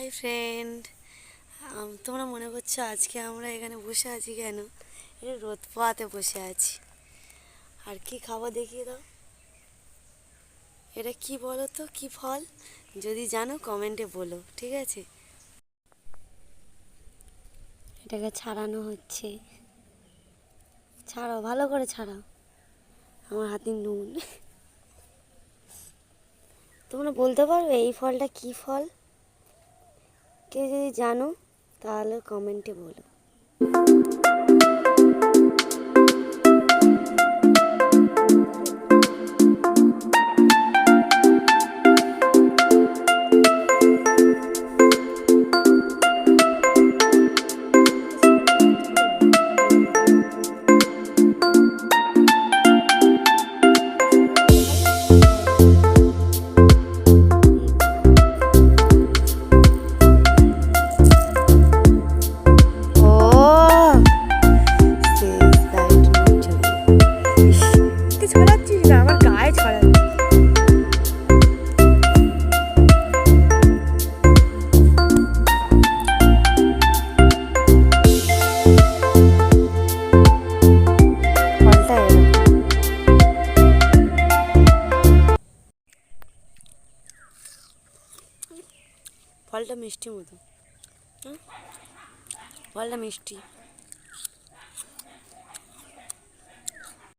Hi friend, তোমরা মনে করছো আজকে আমরা এখানে বসে আছি কেন? এটা রোদ পোয়াতে বসে আছি। আর কি খাবো দেখিয়ে দাও। এটা কি বলো তো, কি ফল? যদি জানো কমেন্টে বলো, ঠিক আছে? এটাকে ছাড়ানো হচ্ছে। ছাড়াও, ভালো করে ছাড়াও। আমার হাতে নুন। তোমরা বলতে পারবে এই ফলটা কি ফল? কেউ যদি জানো তাহলে কমেন্টে বলো। ছড়াচ্ছিস না, আমার গায়ে ছড়াচ্ছিস। ফলটা মিষ্টি মতো, ফলটা মিষ্টি।